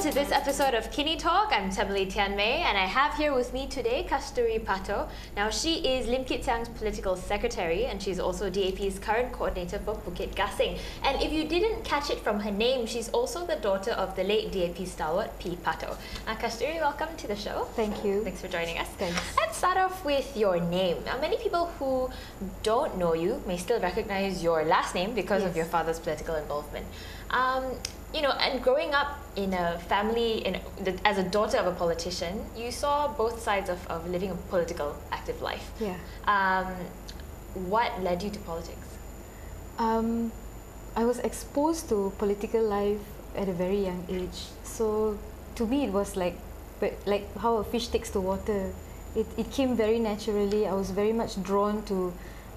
to this episode of KiniTalk. I'm Tabli Tianmei, and I have here with me today Kashturi Patto. Now, she is Lim Kit Siang's political secretary, and she's also DAP's current coordinator for Bukit Gasing. And if you didn't catch it from her name, she's also the daughter of the late DAP stalwart P.Patto. Kashturi, welcome to the show. Thanks you. Thanks for joining us. Thanks. Let's start off with your name. Now, many people who don't know you may still recognize your last name because of your father's political involvement. You know, and growing up in a family, as a daughter of a politician, you saw both sides of living a political, active life. Yeah. What led you to politics? I was exposed to political life at a very young age. So to me, it was like how a fish takes to water. It came very naturally. I was very much drawn to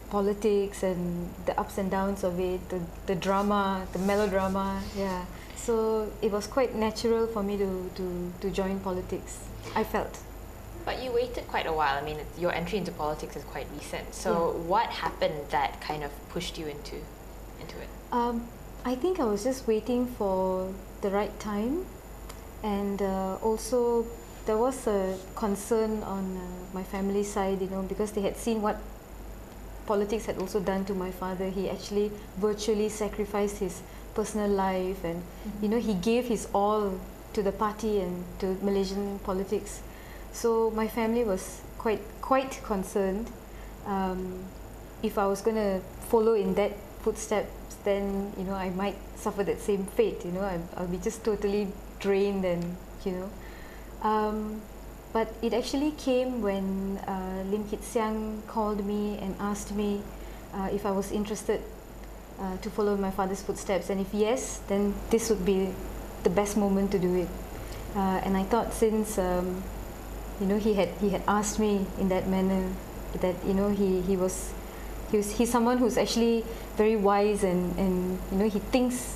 politics and the ups and downs of it, the drama, the melodrama. Yeah. So it was quite natural for me to join politics, I felt. But you waited quite a while. I mean, your entry into politics is quite recent. So what happened that kind of pushed you into it? I think I was just waiting for the right time, and also there was a concern on my family side, you know, because they had seen what politics had also done to my father. He actually virtually sacrificed his personal life, and you know, he gave his all to the party and to Malaysian politics. So my family was quite concerned. If I was going to follow in that footsteps, then you know, I might suffer that same fate. You know, I'll be just totally drained, and you know. But it actually came when Lim Kit Siang called me and asked me if I was interested to follow my father's footsteps, and if yes, then this would be the best moment to do it. And I thought, since you know, he had asked me in that manner, that you know, he's someone who's actually very wise, and you know, he thinks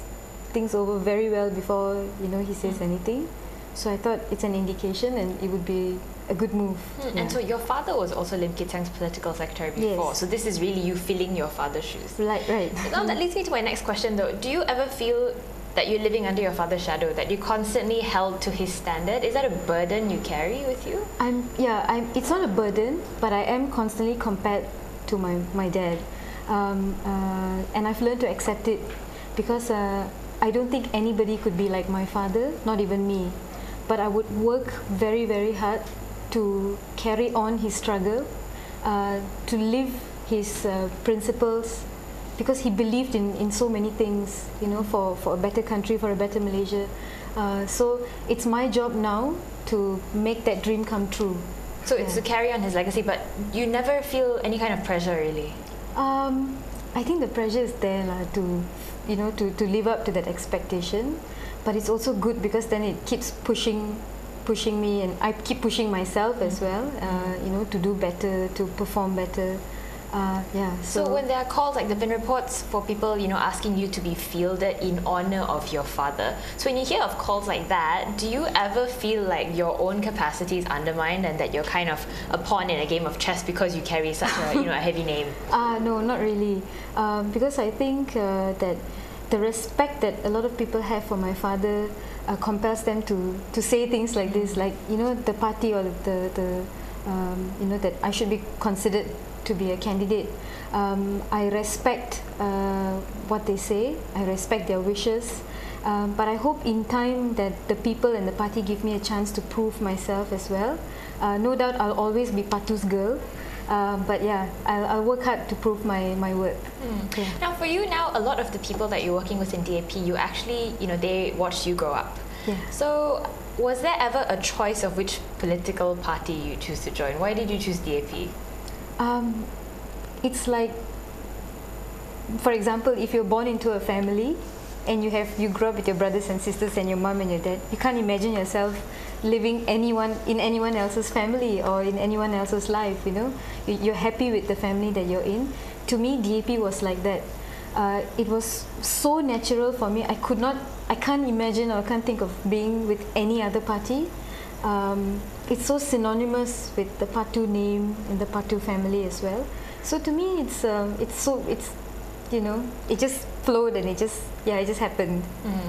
things over very well before, you know, he says anything. So I thought it's an indication, and it would be a good move. Yeah. And so your father was also Lim Kit Siang's political secretary before. Yes. So this is really you filling your father's shoes. Right. Now that leads me to my next question though. Do you ever feel that you're living under your father's shadow, that you constantly held to his standard? Is that a burden you carry with you? It's not a burden, but I am constantly compared to my dad. And I've learned to accept it, because I don't think anybody could be like my father, not even me. But I would work very, very hard to carry on his struggle, to live his principles, because he believed in so many things, you know, for a better country, for a better Malaysia. So it's my job now to make that dream come true. So it's to carry on his legacy, but you never feel any kind of pressure, really? I think the pressure is there to, you know, to live up to that expectation. But it's also good, because then it keeps pushing me, and I keep pushing myself as well, you know, to do better, to perform better. So when there are calls, like there have been reports for people, you know, asking you to be fielded in honor of your father. So when you hear of calls like that, do you ever feel like your own capacity is undermined, and that you're kind of a pawn in a game of chess because you carry such a, you know, a heavy name? No, not really, because I think that the respect that a lot of people have for my father compels them to say things like this, like, you know, the party, or the you know, that I should be considered to be a candidate. I respect what they say. I respect their wishes. But I hope in time that the people and the party give me a chance to prove myself as well. No doubt I'll always be Patto's girl. But yeah, I'll work hard to prove my worth. Yeah. Now, for you now, a lot of the people that you're working with in DAP, you actually, you know, they watched you grow up. Yeah. So was there ever a choice of which political party you choose to join? Why did you choose DAP? It's like, for example, if you're born into a family and you grow up with your brothers and sisters and your mom and your dad, you can't imagine yourself living in anyone else's family or in anyone else's life, you know. You're happy with the family that you're in. To me, DAP was like that. It was so natural for me. I can't imagine, or can't think of being with any other party. It's so synonymous with the Patto name and the Patto family as well. So to me, it's you know, it just flowed, and it just happened.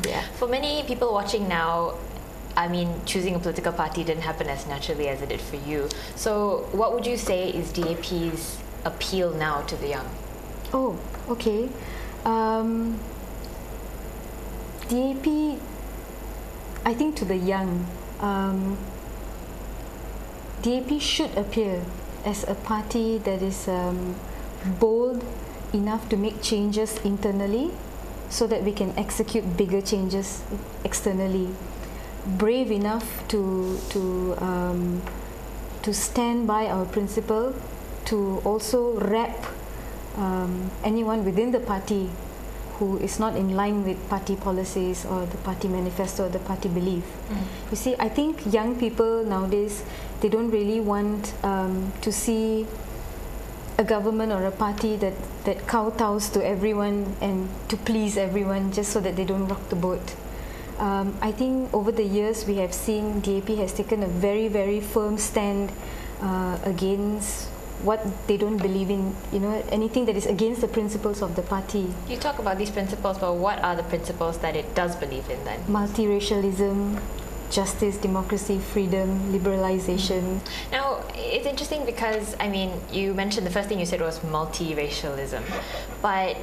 Yeah. For many people watching now, I mean, choosing a political party didn't happen as naturally as it did for you. So what would you say is DAP's appeal now to the young? Oh, okay. DAP, I think to the young, DAP should appear as a party that is bold enough to make changes internally so that we can execute bigger changes externally. Brave enough to stand by our principle, to also rep anyone within the party who is not in line with party policies or the party manifesto or the party belief. You see, I think young people nowadays, they don't really want to see a government or a party that kowtows to everyone and to please everyone just so that they don't rock the boat. I think over the years we have seen DAP has taken a very, very firm stand against what they don't believe in, anything that is against the principles of the party. You talk about these principles, but what are the principles that it does believe in then? Multiracialism, justice, democracy, freedom, liberalization. Now, it's interesting because, I mean, you mentioned the first thing you said was multiracialism, but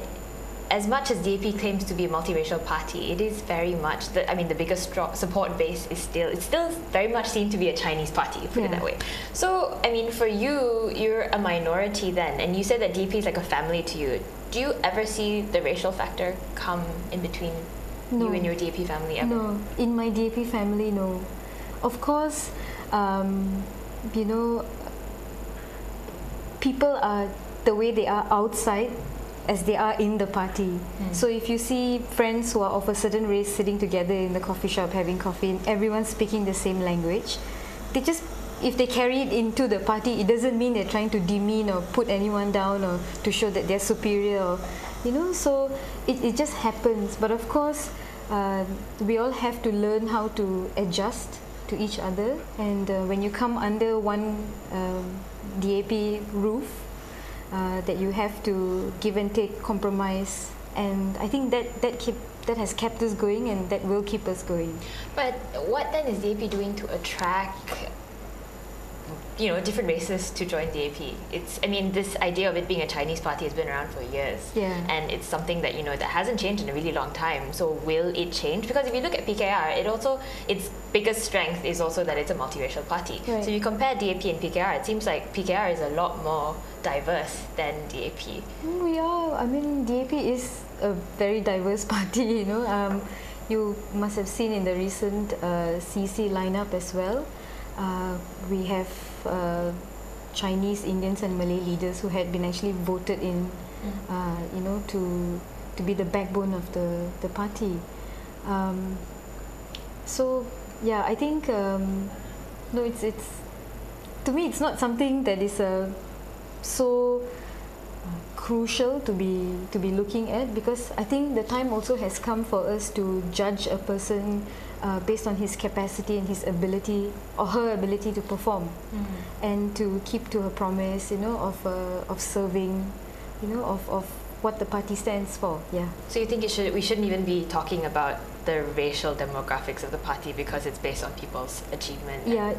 as much as DAP claims to be a multiracial party, it is very much, the biggest support base is still very much seen to be a Chinese party, put it that way. So, I mean, for you, you're a minority then, and you said that DAP is like a family to you. Do you ever see the racial factor come in between you and your DAP family ever? No, in my DAP family, no. Of course, people are the way they are outside as they are in the party. So if you see friends who are of a certain race sitting together in the coffee shop having coffee and everyone's speaking the same language, if they carry it into the party, it doesn't mean they're trying to demean or put anyone down or to show that they're superior, or, so it just happens. But of course, we all have to learn how to adjust to each other, and when you come under one DAP roof, that you have to give and take, compromise, and I think that has kept us going, and that will keep us going. But what then is DAP doing to attract different races to join DAP? This idea of it being a Chinese party has been around for years, and it's something that that hasn't changed in a really long time. So will it change? Because if you look at PKR, its biggest strength is also that it's a multiracial party. Right. So if you compare DAP and PKR, it seems like PKR is a lot more diverse than DAP. DAP is a very diverse party. You must have seen in the recent CC lineup as well. We have Chinese, Indians and Malay leaders who had been actually voted in, to be the backbone of the party. I think it's to me it's not something that is so crucial to be looking at, because I think the time also has come for us to judge a person based on his capacity and his ability or her ability to perform, and to keep to her promise, of serving, of what the party stands for. Yeah. So you think we shouldn't even be talking about the racial demographics of the party because it's based on people's achievement? Yeah,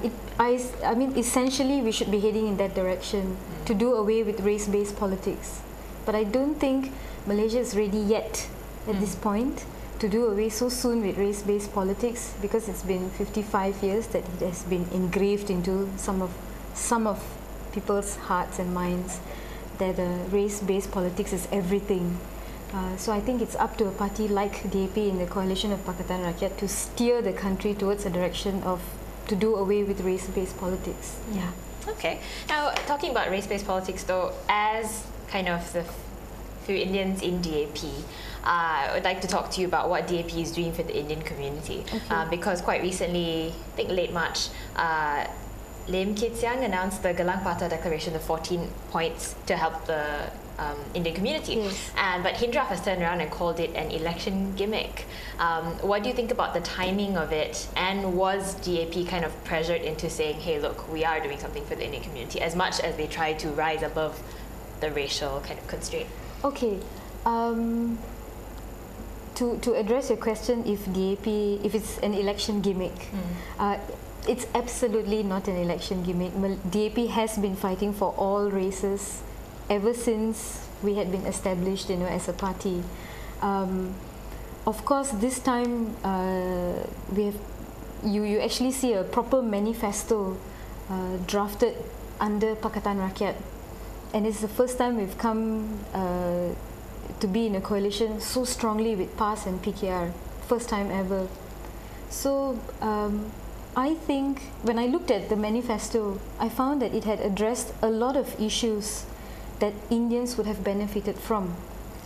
essentially we should be heading in that direction, to do away with race-based politics. But I don't think Malaysia is ready yet at this point to do away so soon with race-based politics, because it's been 55 years that it has been engraved into some of people's hearts and minds that race-based politics is everything. So I think it's up to a party like DAP in the coalition of Pakatan Rakyat to steer the country towards a direction to do away with race-based politics. Yeah. Okay. Now, talking about race-based politics though, as kind of the few Indians in DAP, I would like to talk to you about what DAP is doing for the Indian community. Okay. Because quite recently, I think late March, Lim Kit Siang announced the Gelang Patto Declaration, the 14 points to help the Indian community. Yes. But Hindraf has turned around and called it an election gimmick. What do you think about the timing of it? And was DAP kind of pressured into saying, hey, look, we are doing something for the Indian community, as much as they try to rise above the racial kind of constraint? Okay. to address your question, if DAP, if it's an election gimmick, it's absolutely not an election gimmick. DAP has been fighting for all races ever since we had been established, as a party. Of course, this time you actually see a proper manifesto drafted under Pakatan Rakyat, and it's the first time we've come to be in a coalition so strongly with PAS and PKR, first time ever. So I think when I looked at the manifesto, I found that it had addressed a lot of issues that Indians would have benefited from.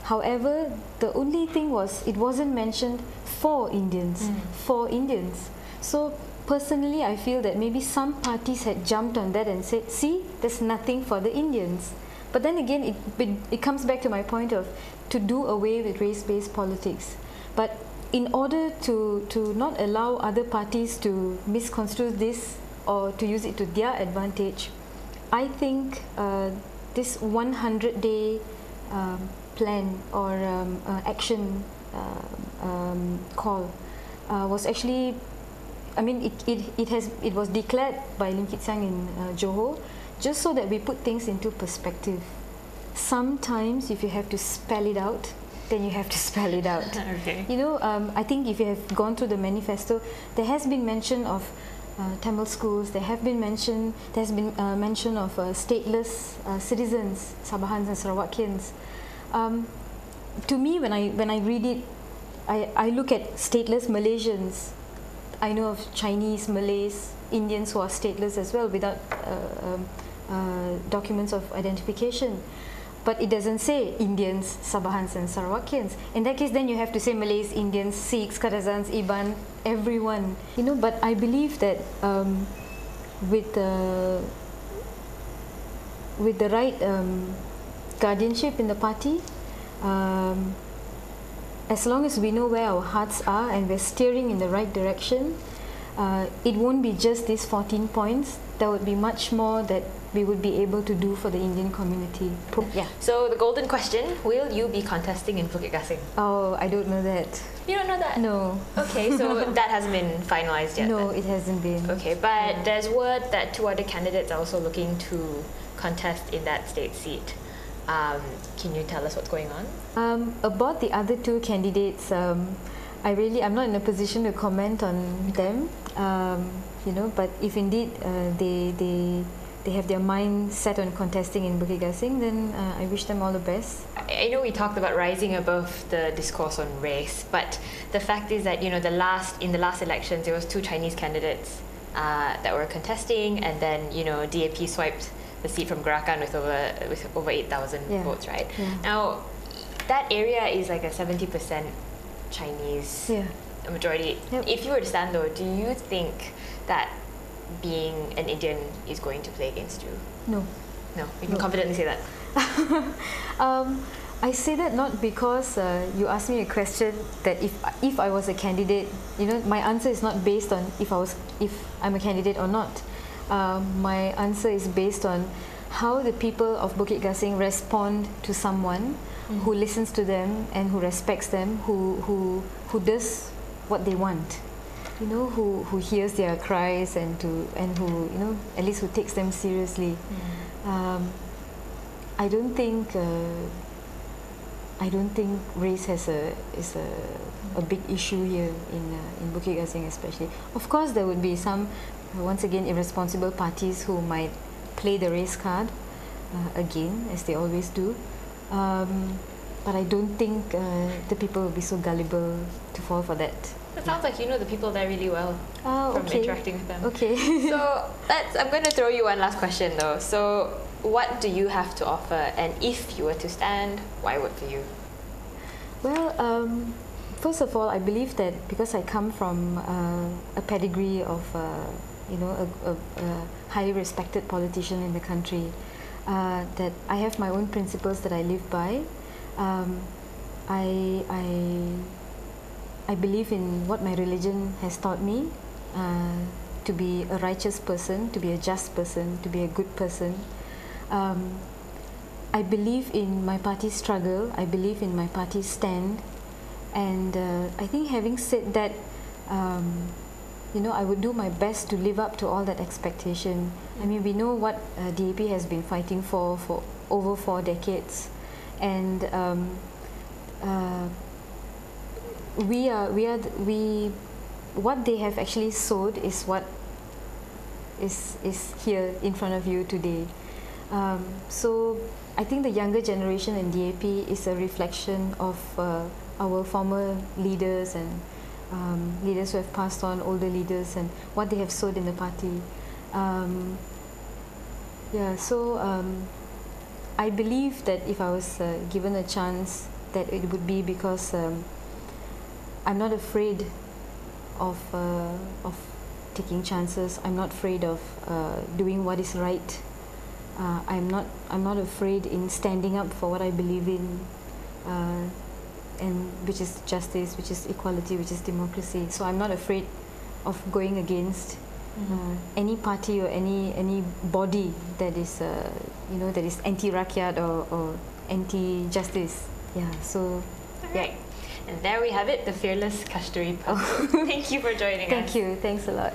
However, the only thing was it wasn't mentioned for Indians, for Indians. So personally, I feel that maybe some parties had jumped on that and said, see, there's nothing for the Indians. But then again, it comes back to my point of to do away with race-based politics. But in order to not allow other parties to misconstrue this or to use it to their advantage, I think this 100-day plan or action call was actually, I mean, it was declared by Lim Kit Siang in Johor, just so that we put things into perspective. Sometimes if you have to spell it out, then you have to spell it out. Okay. I think if you have gone through the manifesto, there has been mention of Tamil schools, there's been mention of stateless citizens, Sabahans and Sarawakians. To me, when I read it, I look at stateless Malaysians. I know of Chinese, Malays, Indians who are stateless as well without documents of identification. But it doesn't say Indians, Sabahans and Sarawakians. In that case, then you have to say Malays, Indians, Sikhs, Kadazans, Iban, everyone. But I believe that with the right guardianship in the party, as long as we know where our hearts are and we're steering in the right direction, it won't be just these 14 points. There would be much more that we would be able to do for the Indian community. Yeah. So the golden question, will you be contesting in Bukit Gasing? Oh, I don't know that. You don't know that? No. Okay, so that hasn't been finalized yet? No, then? it hasn't been. Okay, but there's word that 2 other candidates are also looking to contest in that state seat. Can you tell us what's going on? About the other 2 candidates, I'm not in a position to comment on them. But if indeed they have their mind set on contesting in Bukit Gasing, then I wish them all the best. I know we talked about rising above the discourse on race, but the fact is that in the last elections there was 2 Chinese candidates that were contesting, and then DAP swiped the seat from Gerakan with over 8,000 votes, right? Yeah. Now that area is like a 70% Chinese majority. Yep. If you were to stand though, do you think that being an Indian is going to play against you? No. No, you can confidently say that. I say that not because you asked me a question that if I was a candidate, my answer is not based on if I'm a candidate or not. My answer is based on how the people of Bukit Gasing respond to someone who listens to them and who respects them, who does what they want. Who hears their cries and who at least who takes them seriously. I don't think race is a big issue here in Bukit Gasing especially. Of course, there would be some once again irresponsible parties who might play the race card again, as they always do. But I don't think the people will be so gullible to fall for that. It sounds like you know the people there really well from interacting with them. Okay. So I'm going to throw you one last question though. So what do you have to offer, and if you were to stand, why vote for you? Well, first of all, I believe that because I come from a pedigree of a highly respected politician in the country, that I have my own principles that I live by. I believe in what my religion has taught me, to be a righteous person, to be a just person, to be a good person. I believe in my party's struggle, I believe in my party's stand, And I think having said that, you know, I would do my best to live up to all that expectation. I mean, we know what DAP has been fighting for over 4 decades, and what they have actually sowed is what is here in front of you today. So I think the younger generation in DAP is a reflection of our former leaders and leaders who have passed on, older leaders, and what they have sowed in the party. I believe that if I was given a chance, that it would be because I'm not afraid of taking chances. I'm not afraid of doing what is right. I'm not afraid in standing up for what I believe in, and which is justice, which is equality, which is democracy. So I'm not afraid of going against any party or any body that is you know, that is anti-rakyat or anti-justice. Yeah. So right. And there we have it, the fearless Kashturi Patto. Thank you for joining us. Thank you. Thanks a lot.